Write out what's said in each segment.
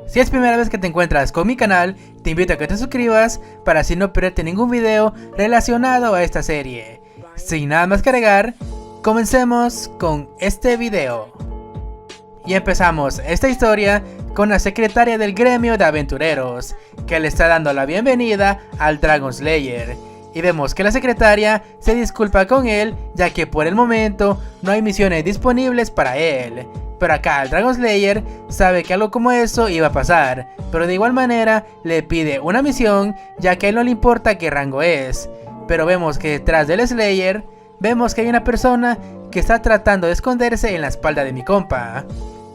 Si es primera vez que te encuentras con mi canal, te invito a que te suscribas para así no perderte ningún video relacionado a esta serie. Sin nada más que agregar, comencemos con este video. Y empezamos esta historia con la secretaria del gremio de aventureros, que le está dando la bienvenida al Dragon Slayer. Y vemos que la secretaria se disculpa con él, ya que por el momento no hay misiones disponibles para él. Pero acá el Dragon Slayer sabe que algo como eso iba a pasar, pero de igual manera le pide una misión, ya que a él no le importa qué rango es. Pero vemos que detrás del Slayer, vemos que hay una persona que está tratando de esconderse en la espalda de mi compa.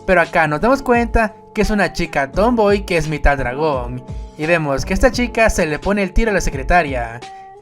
Pero acá nos damos cuenta que es una chica tomboy que es mitad dragón. Y vemos que esta chica se le pone el tiro a la secretaria,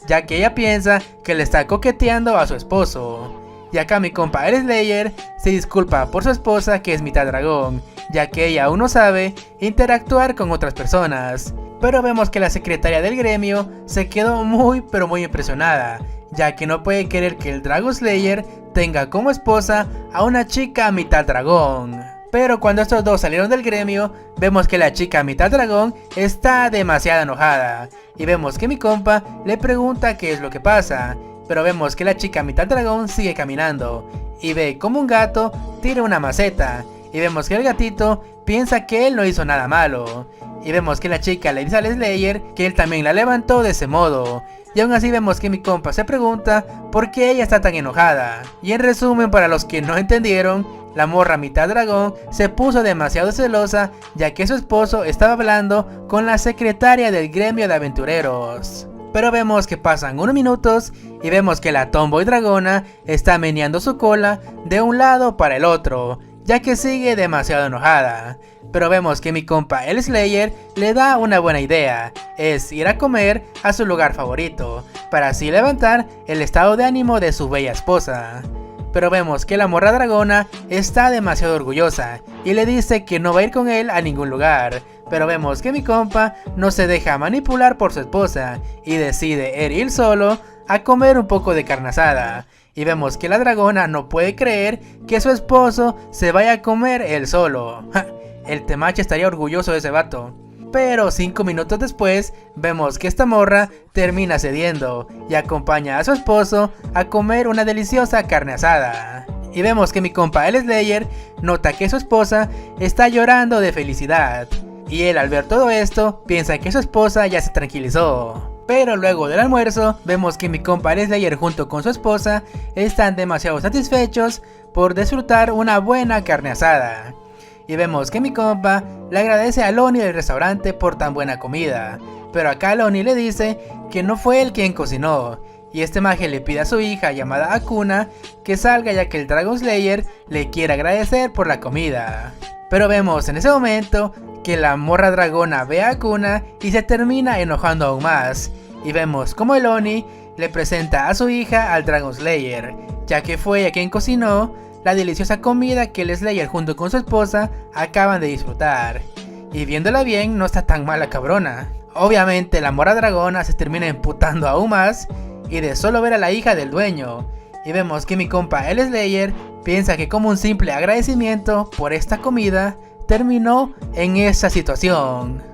ya que ella piensa que le está coqueteando a su esposo. Y acá mi compa el Slayer se disculpa por su esposa que es mitad dragón, ya que ella aún no sabe interactuar con otras personas. Pero vemos que la secretaria del gremio se quedó muy impresionada, ya que no puede creer que el Dragon Slayer tenga como esposa a una chica mitad dragón. Pero cuando estos dos salieron del gremio, vemos que la chica mitad dragón está demasiado enojada. Y vemos que mi compa le pregunta qué es lo que pasa. Pero vemos que la chica mitad dragón sigue caminando y ve como un gato tira una maceta. Y vemos que el gatito piensa que él no hizo nada malo. Y vemos que la chica le dice al Slayer que él también la levantó de ese modo. Y aún así vemos que mi compa se pregunta por qué ella está tan enojada. Y en resumen, para los que no entendieron, la morra mitad dragón se puso demasiado celosa, ya que su esposo estaba hablando con la secretaria del gremio de aventureros. Pero vemos que pasan unos minutos y vemos que la tomboy dragona está meneando su cola de un lado para el otro, ya que sigue demasiado enojada. Pero vemos que mi compa el Slayer le da una buena idea, es ir a comer a su lugar favorito, para así levantar el estado de ánimo de su bella esposa. Pero vemos que la morra dragona está demasiado orgullosa y le dice que no va a ir con él a ningún lugar. Pero vemos que mi compa no se deja manipular por su esposa y decide ir solo a comer un poco de carne asada. Y vemos que la dragona no puede creer que su esposo se vaya a comer él solo. El Temache estaría orgulloso de ese vato. Pero 5 minutos después, vemos que esta morra termina cediendo y acompaña a su esposo a comer una deliciosa carne asada. Y vemos que mi compa el Slayer nota que su esposa está llorando de felicidad. Y él al ver todo esto, piensa que su esposa ya se tranquilizó. Pero luego del almuerzo, vemos que mi compa el Slayer junto con su esposa están demasiado satisfechos por disfrutar una buena carne asada. Y vemos que mi compa le agradece a Lonnie del restaurante por tan buena comida. Pero acá Lonnie le dice que no fue él quien cocinó. Y este maje le pide a su hija llamada Akuna que salga, ya que el Dragon Slayer le quiere agradecer por la comida. Pero vemos en ese momento que la morra dragona ve a Akuna y se termina enojando aún más. Y vemos como el Oni le presenta a su hija al Dragon Slayer, ya que fue ella quien cocinó la deliciosa comida que el Slayer junto con su esposa acaban de disfrutar. Y viéndola bien, no está tan mala cabrona. Obviamente la morra dragona se termina emputando aún más y de solo ver a la hija del dueño. Y vemos que mi compa el Slayer piensa que como un simple agradecimiento por esta comida terminó en esa situación.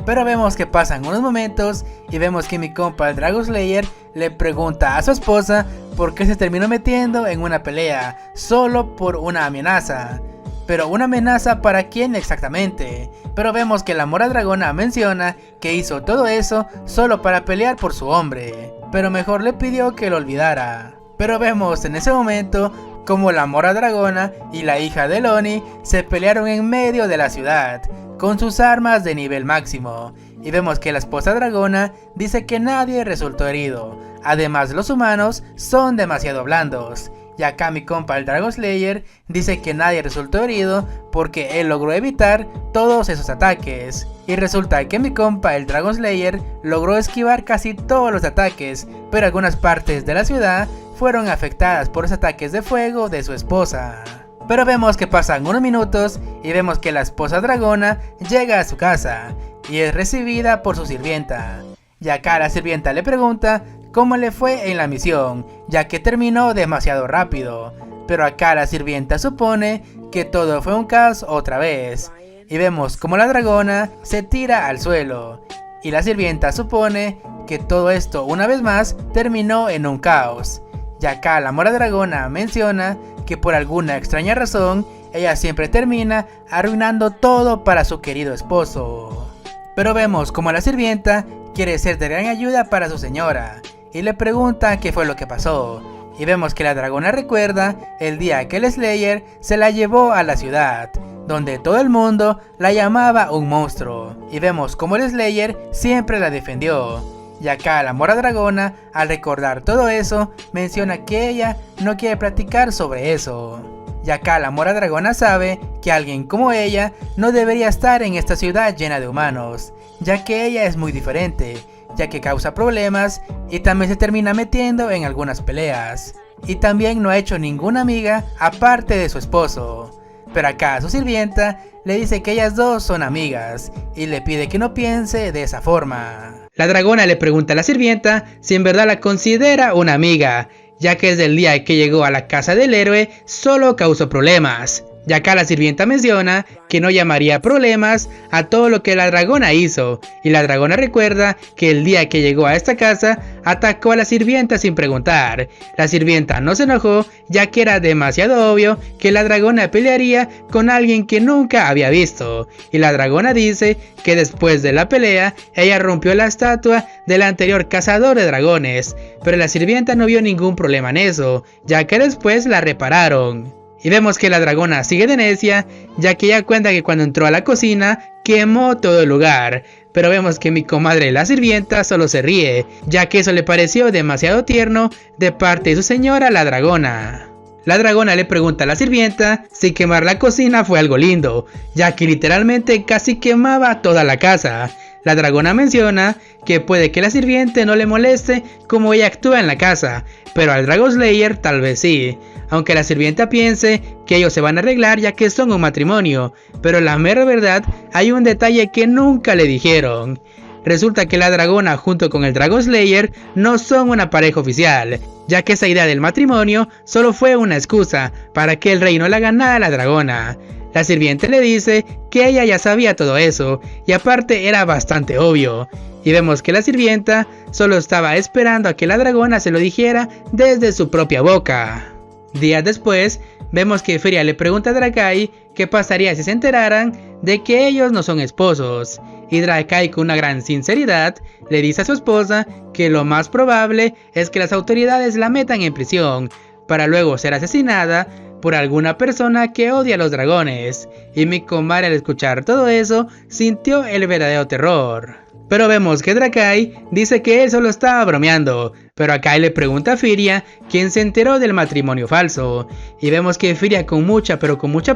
Pero vemos que pasan unos momentos y vemos que mi compa el Dragon Slayer le pregunta a su esposa por qué se terminó metiendo en una pelea solo por una amenaza. Pero una amenaza para quién exactamente. Pero vemos que la mora dragona menciona que hizo todo eso solo para pelear por su hombre, pero mejor le pidió que lo olvidara. Pero vemos en ese momento como la mora dragona y la hija de Lonnie se pelearon en medio de la ciudad con sus armas de nivel máximo. Y vemos que la esposa dragona dice que nadie resultó herido. Además, los humanos son demasiado blandos. Y acá mi compa el Dragon Slayer dice que nadie resultó herido porque él logró evitar todos esos ataques. Y resulta que mi compa el Dragon Slayer logró esquivar casi todos los ataques, pero algunas partes de la ciudad fueron afectadas por los ataques de fuego de su esposa. Pero vemos que pasan unos minutos y vemos que la esposa dragona llega a su casa y es recibida por su sirvienta. Y acá la sirvienta le pregunta cómo le fue en la misión, ya que terminó demasiado rápido. Pero acá la sirvienta supone que todo fue un caos otra vez. y vemos como la dragona se tira al suelo, y la sirvienta supone que todo esto una vez más terminó en un caos. Y acá la mora dragona menciona que por alguna extraña razón ella siempre termina arruinando todo para su querido esposo. Pero vemos como la sirvienta quiere ser de gran ayuda para su señora y le pregunta qué fue lo que pasó. Y vemos que la dragona recuerda el día que el Slayer se la llevó a la ciudad, donde todo el mundo la llamaba un monstruo. Y vemos como el Slayer siempre la defendió. Y acá la mora dragona, al recordar todo eso, menciona que ella no quiere platicar sobre eso. Y acá la mora dragona sabe que alguien como ella no debería estar en esta ciudad llena de humanos, ya que ella es muy diferente, ya que causa problemas y también se termina metiendo en algunas peleas. Y también no ha hecho ninguna amiga aparte de su esposo. Pero acá su sirvienta le dice que ellas dos son amigas y le pide que no piense de esa forma. La dragona le pregunta a la sirvienta si en verdad la considera una amiga, ya que desde el día que llegó a la casa del héroe solo causó problemas. Y acá la sirvienta menciona que no llamaría problemas a todo lo que la dragona hizo, y la dragona recuerda que el día que llegó a esta casa atacó a la sirvienta sin preguntar. La sirvienta no se enojó, ya que era demasiado obvio que la dragona pelearía con alguien que nunca había visto, y la dragona dice que después de la pelea ella rompió la estatua del anterior cazador de dragones, pero la sirvienta no vio ningún problema en eso, ya que después la repararon. Y vemos que la dragona sigue de necia, ya que ella cuenta que cuando entró a la cocina quemó todo el lugar. Pero vemos que mi comadre la sirvienta solo se ríe, ya que eso le pareció demasiado tierno de parte de su señora la dragona. La dragona le pregunta a la sirvienta si quemar la cocina fue algo lindo, ya que literalmente casi quemaba toda la casa. La dragona menciona que puede que la sirvienta no le moleste como ella actúa en la casa, pero al Dragon Slayer tal vez sí, aunque la sirvienta piense que ellos se van a arreglar ya que son un matrimonio, pero la mera verdad hay un detalle que nunca le dijeron. Resulta que la dragona junto con el Dragon Slayer no son una pareja oficial, ya que esa idea del matrimonio solo fue una excusa para que el reino la ganara a la dragona. La sirvienta le dice que ella ya sabía todo eso, y aparte era bastante obvio. Y vemos que la sirvienta solo estaba esperando a que la dragona se lo dijera desde su propia boca. Días después, vemos que Firia le pregunta a Drakai qué pasaría si se enteraran de que ellos no son esposos. Y Drakai, con una gran sinceridad, le dice a su esposa que lo más probable es que las autoridades la metan en prisión, para luego ser asesinada por alguna persona que odia a los dragones. Y mi comadre al escuchar todo eso sintió el verdadero terror. Pero vemos que Drakai dice que él solo estaba bromeando, pero acá le pregunta a Firia quién se enteró del matrimonio falso, y vemos que Firia con mucha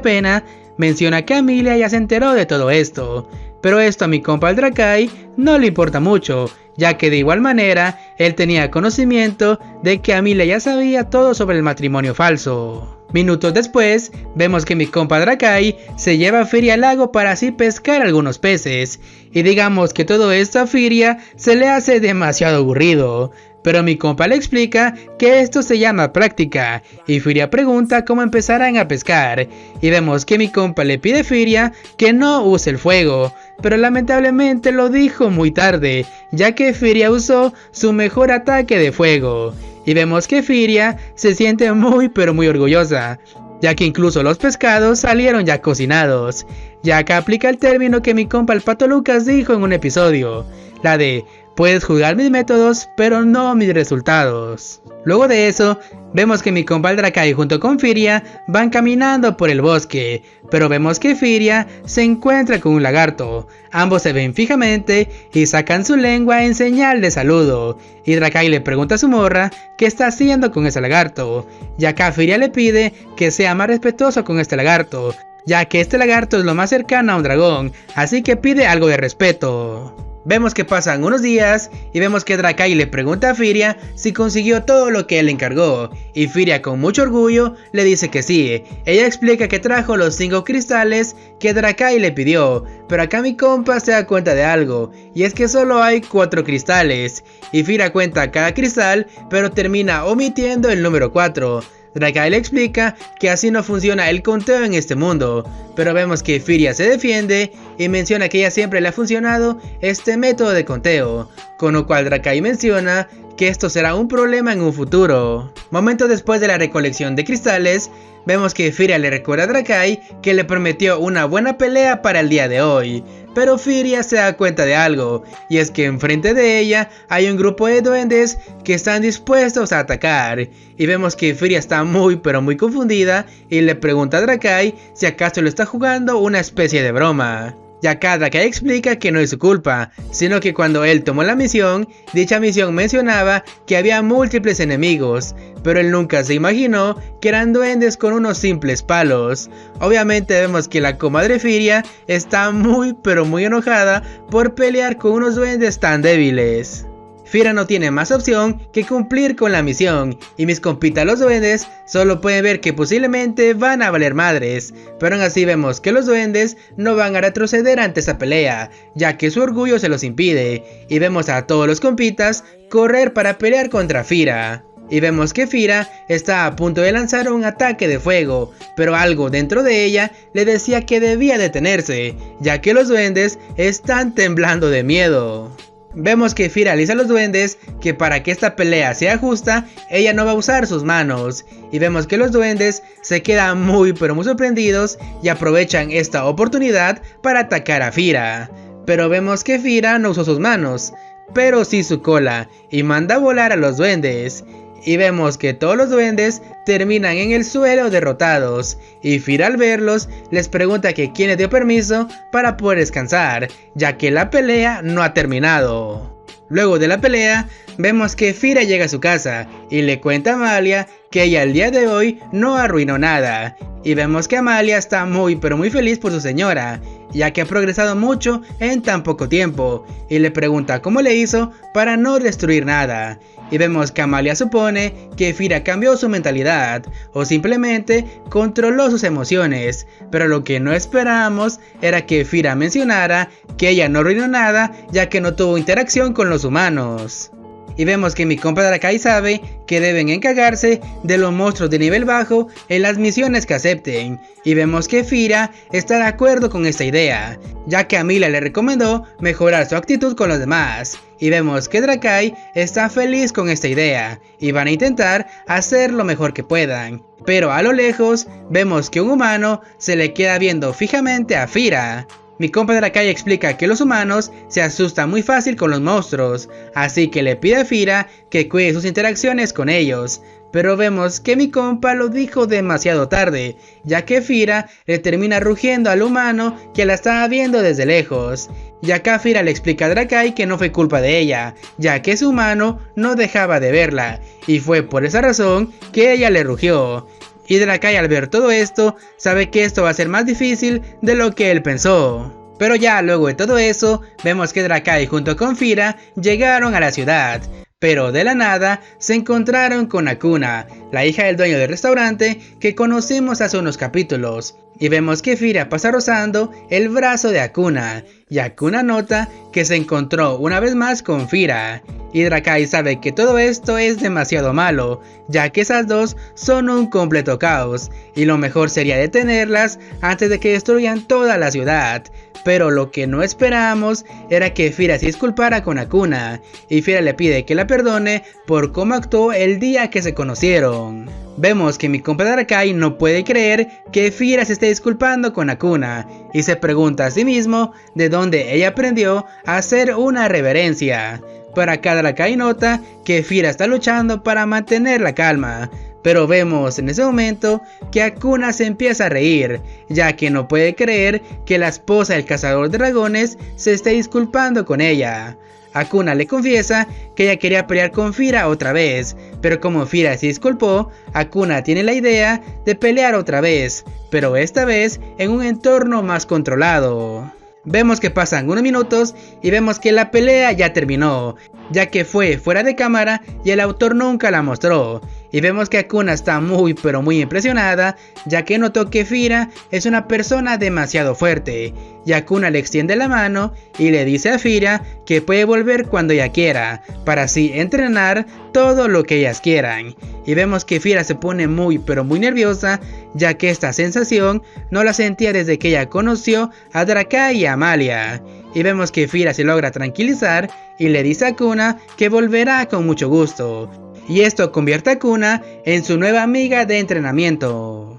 pena menciona que Amelia ya se enteró de todo esto, pero esto a mi compa el Drakai no le importa mucho, ya que de igual manera él tenía conocimiento de que Amelia ya sabía todo sobre el matrimonio falso. Minutos después, vemos que mi compa Drakai se lleva a Firia al lago para así pescar algunos peces, y digamos que todo esto a Firia se le hace demasiado aburrido, pero mi compa le explica que esto se llama práctica, y Firia pregunta cómo empezarán a pescar, y vemos que mi compa le pide a Firia que no use el fuego, pero lamentablemente lo dijo muy tarde, ya que Firia usó su mejor ataque de fuego. Y vemos que Firia se siente muy orgullosa, ya que incluso los pescados salieron ya cocinados. Ya acá aplica el término que mi compa el Pato Lucas dijo en un episodio, la de puedes juzgar mis métodos pero no mis resultados. Luego de eso, vemos que mi compa el Drakai junto con Firia van caminando por el bosque, pero vemos que Firia se encuentra con un lagarto. Ambos se ven fijamente y sacan su lengua en señal de saludo, y Drakai le pregunta a su morra qué está haciendo con ese lagarto, y acá Firia le pide que sea más respetuoso con este lagarto, ya que este lagarto es lo más cercano a un dragón, así que pide algo de respeto. Vemos que pasan unos días y vemos que Drakai le pregunta a Firia si consiguió todo lo que él le encargó, y Firia con mucho orgullo le dice que sí. Ella explica que trajo los 5 cristales que Drakai le pidió, pero acá mi compa se da cuenta de algo, y es que solo hay 4 cristales, y Firia cuenta cada cristal pero termina omitiendo el número 4. Drakai le explica que así no funciona el conteo en este mundo, pero vemos que Firia se defiende y menciona que ella siempre le ha funcionado este método de conteo, con lo cual Drakai menciona que esto será un problema en un futuro. Momentos después de la recolección de cristales, vemos que Firia le recuerda a Drakai que le prometió una buena pelea para el día de hoy, pero Firia se da cuenta de algo, y es que enfrente de ella hay un grupo de duendes que están dispuestos a atacar, y vemos que Firia está muy confundida y le pregunta a Drakai si acaso lo está jugando una especie de broma. Y acá Drakai explica que no es su culpa, sino que cuando él tomó la misión, dicha misión mencionaba que había múltiples enemigos, pero él nunca se imaginó que eran duendes con unos simples palos. Obviamente vemos que la comadre Firia está muy enojada por pelear con unos duendes tan débiles. Firia no tiene más opción que cumplir con la misión, y mis compitas los duendes solo pueden ver que posiblemente van a valer madres, pero aún así vemos que los duendes no van a retroceder ante esa pelea, ya que su orgullo se los impide, y vemos a todos los compitas correr para pelear contra Firia. Y vemos que Firia está a punto de lanzar un ataque de fuego, pero algo dentro de ella le decía que debía detenerse, ya que los duendes están temblando de miedo. Vemos que Firia le dice a los duendes que para que esta pelea sea justa, ella no va a usar sus manos, y vemos que los duendes se quedan muy sorprendidos y aprovechan esta oportunidad para atacar a Firia. Pero vemos que Firia no usó sus manos, pero sí su cola, y manda a volar a los duendes. Y vemos que todos los duendes terminan en el suelo derrotados, y Firia al verlos les pregunta que quién les dio permiso para poder descansar, ya que la pelea no ha terminado. Luego de la pelea, vemos que Firia llega a su casa y le cuenta a Amalia que ella el día de hoy no arruinó nada, y vemos que Amalia está muy feliz por su señora, ya que ha progresado mucho en tan poco tiempo, y le pregunta cómo le hizo para no destruir nada. Y vemos que Amalia supone que Firia cambió su mentalidad o simplemente controló sus emociones, pero lo que no esperamos era que Firia mencionara que ella no arruinó nada, ya que no tuvo interacción con los humanos. Y vemos que mi compa Drakai sabe que deben encargarse de los monstruos de nivel bajo en las misiones que acepten, y vemos que Firia está de acuerdo con esta idea, ya que Amalia le recomendó mejorar su actitud con los demás, y vemos que Drakai está feliz con esta idea, y van a intentar hacer lo mejor que puedan. Pero a lo lejos vemos que un humano se le queda viendo fijamente a Firia. Mi compa Drakai explica que los humanos se asustan muy fácil con los monstruos, así que le pide a Firia que cuide sus interacciones con ellos. Pero vemos que mi compa lo dijo demasiado tarde, ya que Firia le termina rugiendo al humano que la estaba viendo desde lejos. Y acá Firia le explica a Drakai que no fue culpa de ella, ya que ese humano no dejaba de verla, y fue por esa razón que ella le rugió. Y Drakai al ver todo esto, sabe que esto va a ser más difícil de lo que él pensó. Pero ya luego de todo eso, vemos que Drakai junto con Firia llegaron a la ciudad. Pero de la nada se encontraron con Akuna, la hija del dueño del restaurante que conocimos hace unos capítulos. Y vemos que Firia pasa rozando el brazo de Akuna, y Akuna nota que se encontró una vez más con Firia. Y Drakai sabe que todo esto es demasiado malo, ya que esas dos son un completo caos, y lo mejor sería detenerlas antes de que destruyan toda la ciudad. Pero lo que no esperamos era que Firia se disculpara con Akuna, y Firia le pide que la perdone por cómo actuó el día que se conocieron. Vemos que mi compa Drakai no puede creer que Firia se esté disculpando con Akuna, y se pregunta a sí mismo de dónde ella aprendió a hacer una reverencia. Pero acá Drakai nota que Firia está luchando para mantener la calma. Pero vemos en ese momento que Akuna se empieza a reír, ya que no puede creer que la esposa del cazador de dragones se esté disculpando con ella. Akuna le confiesa que ella quería pelear con Firia otra vez, pero como Firia se disculpó, Akuna tiene la idea de pelear otra vez, pero esta vez en un entorno más controlado. Vemos que pasan unos minutos y vemos que la pelea ya terminó, ya que fue fuera de cámara y el autor nunca la mostró. Y vemos que Akuna está muy pero muy impresionada, ya que notó que Fira es una persona demasiado fuerte. Y Akuna le extiende la mano y le dice a Fira que puede volver cuando ella quiera, para así entrenar todo lo que ellas quieran. Y vemos que Fira se pone muy pero muy nerviosa, ya que esta sensación no la sentía desde que ella conoció a Drakai y a Amalia. Y vemos que Fira se logra tranquilizar y le dice a Akuna que volverá con mucho gusto. Y esto convierte a Akuna en su nueva amiga de entrenamiento.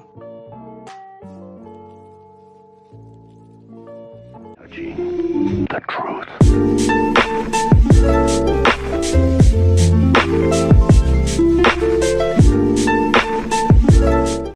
The truth.